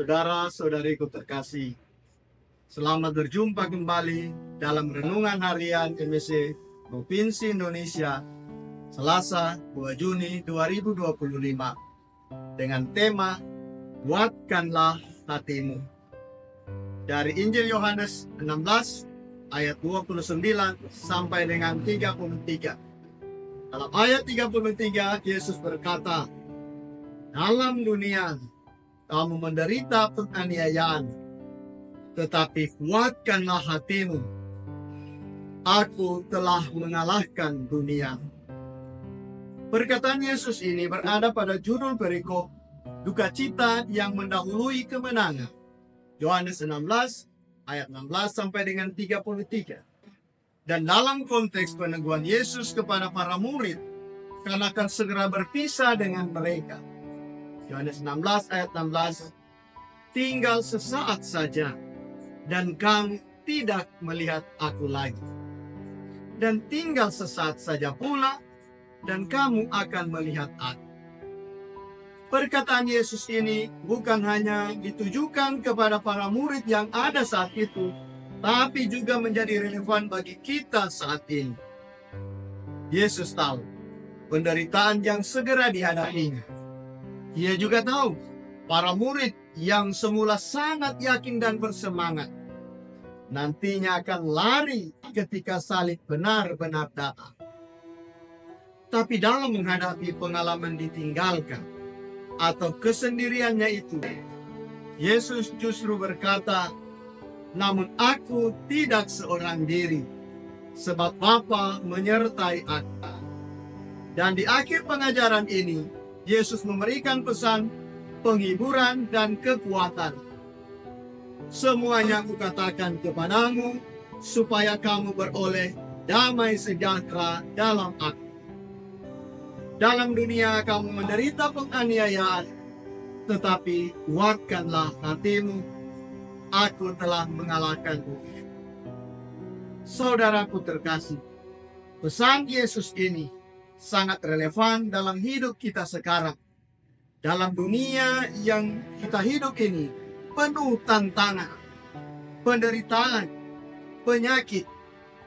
Saudara-saudariku terkasih, selamat berjumpa kembali dalam Renungan Harian MSC Provinsi Indonesia, Selasa 2 Juni 2025, dengan tema Kuatkanlah Hatimu. Dari Injil Yohanes 16 ayat 29 sampai dengan 33. Dalam ayat 33, Yesus berkata, "Dalam dunia kamu menderita penganiayaan, tetapi kuatkanlah hatimu. Aku telah mengalahkan dunia." Perkataan Yesus ini berada pada judul perikop duka cita yang mendahului kemenangan. Yohanes 16 ayat 16 sampai dengan 33. Dan dalam konteks peneguhan Yesus kepada para murid, karena akan segera berpisah dengan mereka. Yohanes 16 ayat 16, "Tinggal sesaat saja, dan kamu tidak melihat aku lagi. Dan tinggal sesaat saja pula, dan kamu akan melihat aku." Perkataan Yesus ini bukan hanya ditujukan kepada para murid yang ada saat itu, tapi juga menjadi relevan bagi kita saat ini. Yesus tahu penderitaan yang segera dihadapinya. Ia juga tahu para murid yang semula sangat yakin dan bersemangat nantinya akan lari ketika salib benar-benar datang. Tapi dalam menghadapi pengalaman ditinggalkan atau kesendiriannya itu, Yesus justru berkata, "Namun aku tidak seorang diri, sebab Bapa menyertai aku." Dan di akhir pengajaran ini, Yesus memberikan pesan penghiburan dan kekuatan. "Semuanya kukatakan kepadamu, supaya kamu beroleh damai sejahtera dalam aku. Dalam dunia kamu menderita penganiayaan, tetapi kuatkanlah hatimu. Aku telah mengalahkan dunia." Saudaraku terkasih, pesan Yesus ini sangat relevan dalam hidup kita sekarang. Dalam dunia yang kita hidup ini penuh tantangan, penderitaan, penyakit,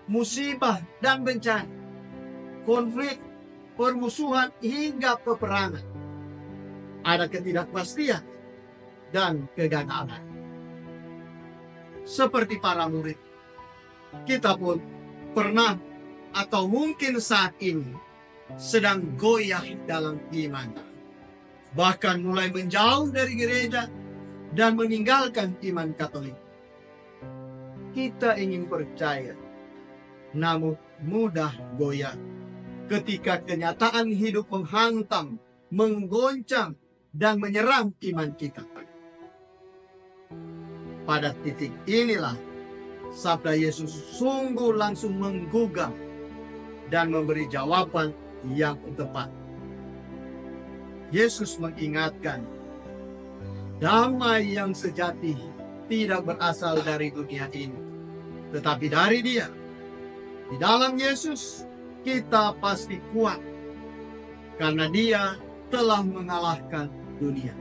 musibah dan bencana, konflik, permusuhan hingga peperangan. Ada ketidakpastian dan kegagalan. Seperti para murid, kita pun pernah atau mungkin saat ini sedang goyah dalam iman, bahkan mulai menjauh dari gereja dan meninggalkan iman Katolik. Kita ingin percaya, namun mudah goyah ketika kenyataan hidup menghantam, menggoncang, dan menyerang iman kita. Pada titik inilah sabda Yesus sungguh langsung menggugah dan memberi jawaban yang tepat. Yesus mengingatkan, damai yang sejati tidak berasal dari dunia ini, tetapi dari Dia. Di dalam Yesus kita pasti kuat, karena Dia telah mengalahkan dunia.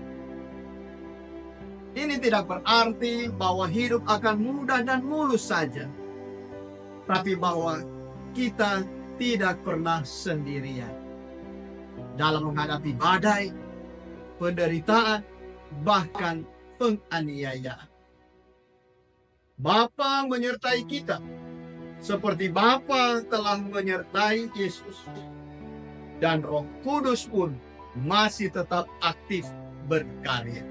Ini tidak berarti bahwa hidup akan mudah dan mulus saja, tapi bahwa kita tidak pernah sendirian dalam menghadapi badai, penderitaan, bahkan penganiayaan. Bapa menyertai kita, seperti Bapa telah menyertai Yesus. Dan Roh Kudus pun masih tetap aktif berkarya.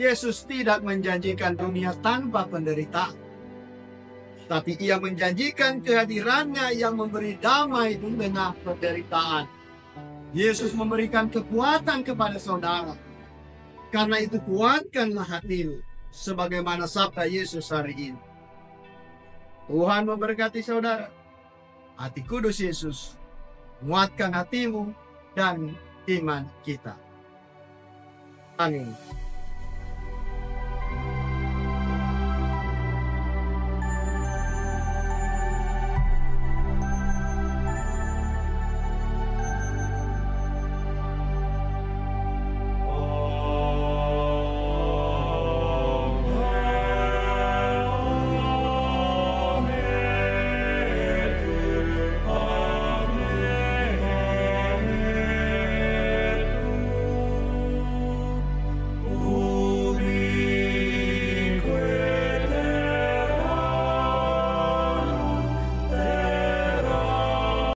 Yesus tidak menjanjikan dunia tanpa penderitaan, tapi Ia menjanjikan kehadirannya yang memberi damai di tengah penderitaan. Yesus memberikan kekuatan kepada saudara. Karena itu kuatkanlah hatimu, sebagaimana sabda Yesus hari ini. Tuhan memberkati saudara. Hati kudus Yesus menguatkan hatimu dan iman kita. Amin.